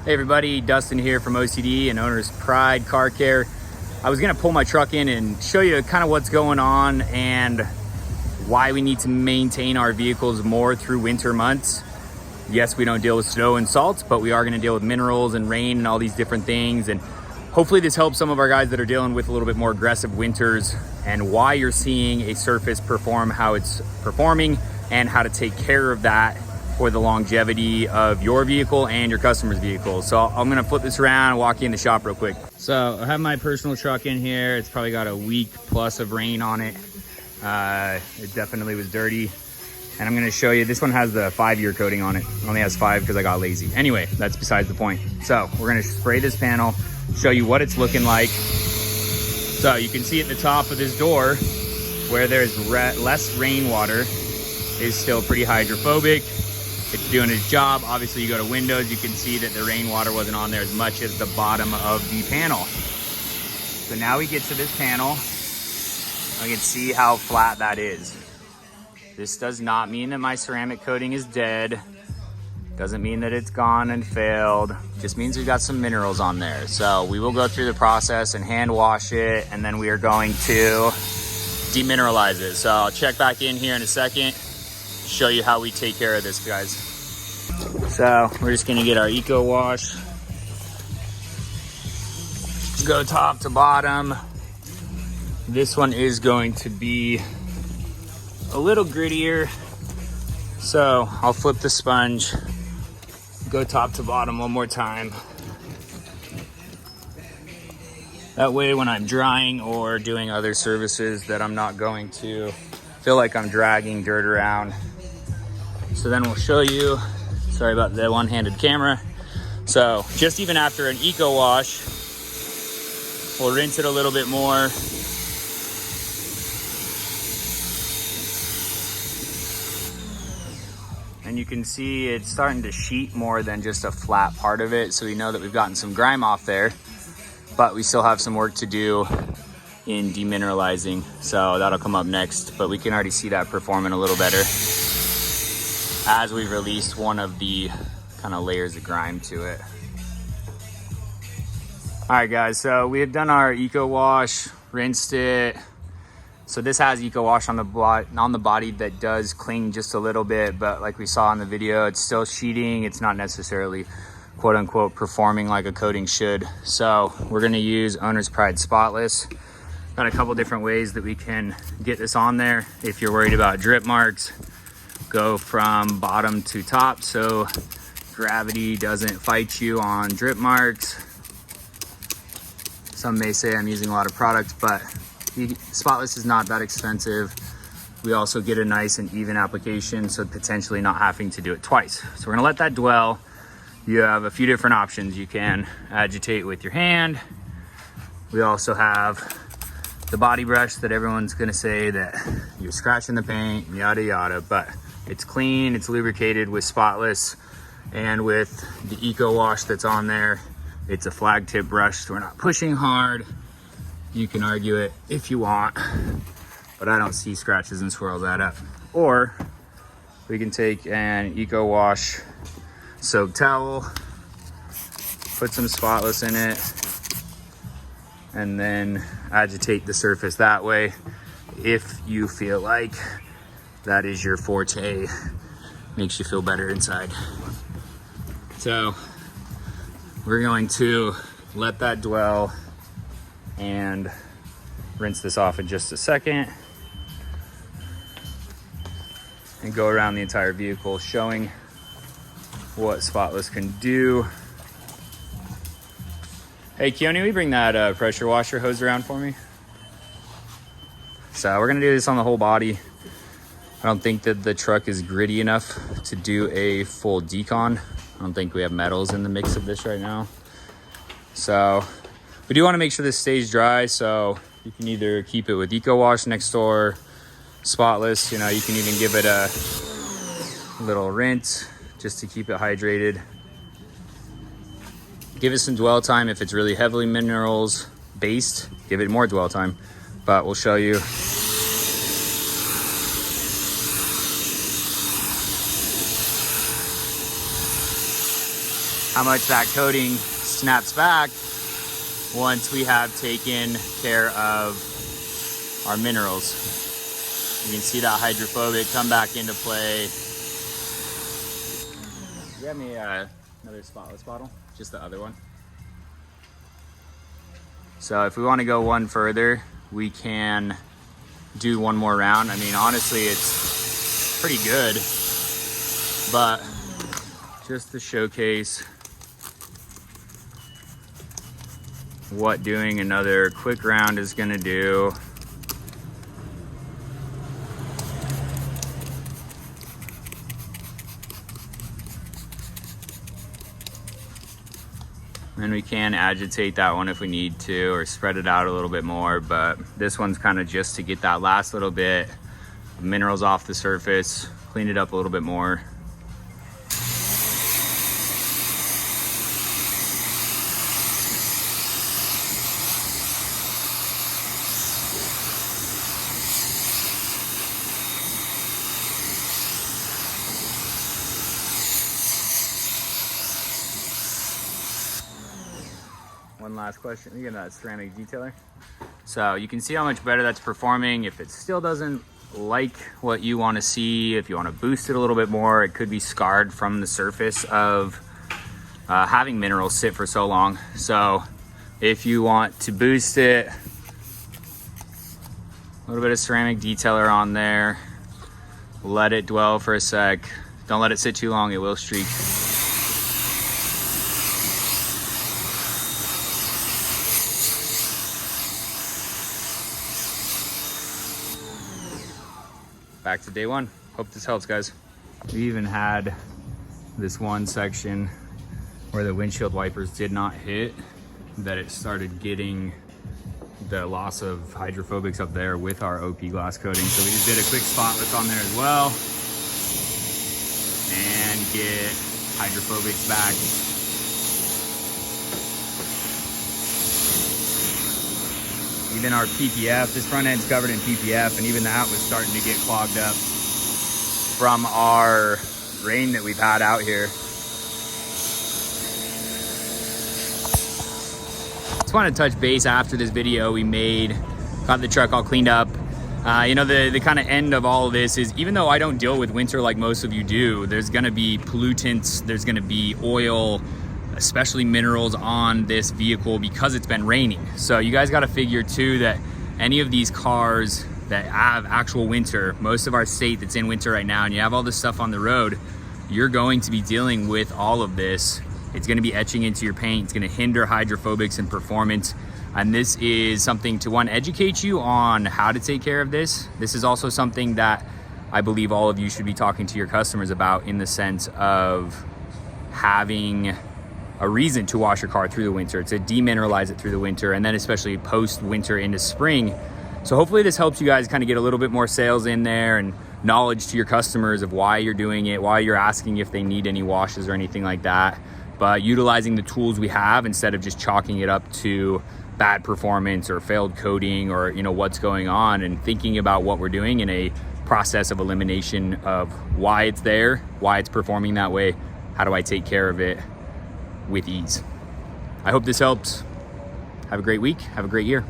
Hey everybody, Dustin here from OCD and Owner's Pride Car Care. I was gonna pull my truck in and show you kind of what's going on and why we need to maintain our vehicles more through winter months. Yes, we don't deal with snow and salt, but we are gonna deal with minerals and rain and all these different things. And hopefully this helps some of our guys that are dealing with a little bit more aggressive winters and why you're seeing a surface perform how it's performing and how to take care of that for the longevity of your vehicle and your customer's vehicle. So I'm gonna flip this around and walk you in the shop real quick. So I have my personal truck in here. It's probably got a week plus of rain on it. It definitely was dirty. And I'm gonna show you, this one has the 5-year coating on it. It only has 5 because I got lazy. Anyway, that's besides the point. So we're gonna spray this panel, show you what it's looking like. So you can see at the top of this door where there's less rainwater is still pretty hydrophobic. It's doing its job. Obviously you go to windows, you can see that the rainwater wasn't on there as much as the bottom of the panel. So now we get to this panel. I can see how flat that is. This does not mean that my ceramic coating is dead. Doesn't mean that it's gone and failed. Just means we've got some minerals on there. So we will go through the process and hand wash it, and then we are going to demineralize it. So I'll check back in here in a second, show you how we take care of this, guys. So we're just gonna get our eco wash, go top to bottom. This one is going to be a little grittier, so I'll flip the sponge, go top to bottom one more time. That way when I'm drying or doing other services that I'm not going to feel like I'm dragging dirt around. So then we'll show you, sorry about the one-handed camera. So just even after an eco wash, we'll rinse it a little bit more. And you can see it's starting to sheet more than just a flat part of it. So we know that we've gotten some grime off there, but we still have some work to do in demineralizing. So that'll come up next, but we can already see that performing a little better as we released one of the kind of layers of grime to it. All right guys, so we have done our eco wash, rinsed it. So this has eco wash on the body that does cling just a little bit, but like we saw in the video, it's still sheeting. It's not necessarily quote unquote performing like a coating should. So we're gonna use Owner's Pride Spotless. Got a couple different ways that we can get this on there. If you're worried about drip marks, go from bottom to top so gravity doesn't fight you on drip marks. Some may say I'm using a lot of product, but Spotless is not that expensive. We also get a nice and even application, so potentially not having to do it twice. So we're gonna let that dwell. You have a few different options. You can agitate with your hand. We also have the body brush that everyone's gonna say that you're scratching the paint, yada yada, but it's clean, it's lubricated with Spotless, and with the eco wash that's on there, it's a flag tip brush, so we're not pushing hard. You can argue it if you want, but I don't see scratches and swirl that up. Or we can take an eco wash soaked towel, put some Spotless in it, and then agitate the surface that way if you feel like that is your forte, makes you feel better inside. So we're going to let that dwell and rinse this off in just a second and go around the entire vehicle showing what Spotless can do. Hey Keone, will you bring that pressure washer hose around for me? So we're gonna do this on the whole body. I don't think that the truck is gritty enough to do a full decon. I don't think we have metals in the mix of this right now. So we do want to make sure this stays dry. So you can either keep it with eco wash next door, Spotless, you know, you can even give it a little rinse just to keep it hydrated. Give it some dwell time. If it's really heavily minerals based, give it more dwell time, but we'll show you. how much that coating snaps back once we have taken care of our minerals. You can see that hydrophobic come back into play. You have me another spotless bottle, just the other one. So if we want to go one further, we can do one more round. I mean, honestly, it's pretty good, but just to showcase what doing another quick round is gonna do. And we can agitate that one if we need to, or spread it out a little bit more, but this one's kind of just to get that last little bit of minerals off the surface, clean it up a little bit more. One last question, you get that ceramic detailer. So you can see how much better that's performing. If it still doesn't like what you want to see, if you want to boost it a little bit more, it could be scarred from the surface of having minerals sit for so long. So if you want to boost it, a little bit of ceramic detailer on there, let it dwell for a sec. Don't let it sit too long, it will streak. Back to day one. Hope this helps, guys. We even had this one section where the windshield wipers did not hit, that it started getting the loss of hydrophobics up there with our OP glass coating. So we just did a quick spotless on there as well and get hydrophobics back. Even our PPF, this front end's covered in PPF, and even that was starting to get clogged up from our rain that we've had out here. Just want to touch base after this video we made, got the truck all cleaned up. You know, the kind of end of all of this is, even though I don't deal with winter like most of you do, there's gonna be pollutants, there's gonna be oil, especially minerals on this vehicle because it's been raining. So you guys got to figure too that any of these cars that have actual winter, most of our state that's in winter right now, and you have all this stuff on the road, you're going to be dealing with all of this. It's going to be etching into your paint. It's going to hinder hydrophobics and performance. And this is something to, one, educate you on how to take care of this. This is also something that I believe all of you should be talking to your customers about, in the sense of having a reason to wash your car through the winter, to demineralize it through the winter, and then especially post-winter into spring. So hopefully this helps you guys kind of get a little bit more sales in there and knowledge to your customers of why you're doing it, why you're asking if they need any washes or anything like that. But utilizing the tools we have instead of just chalking it up to bad performance or failed coating or, you know, what's going on, and thinking about what we're doing in a process of elimination of why it's there, why it's performing that way, how do I take care of it with ease. I hope this helps. Have a great week. Have a great year.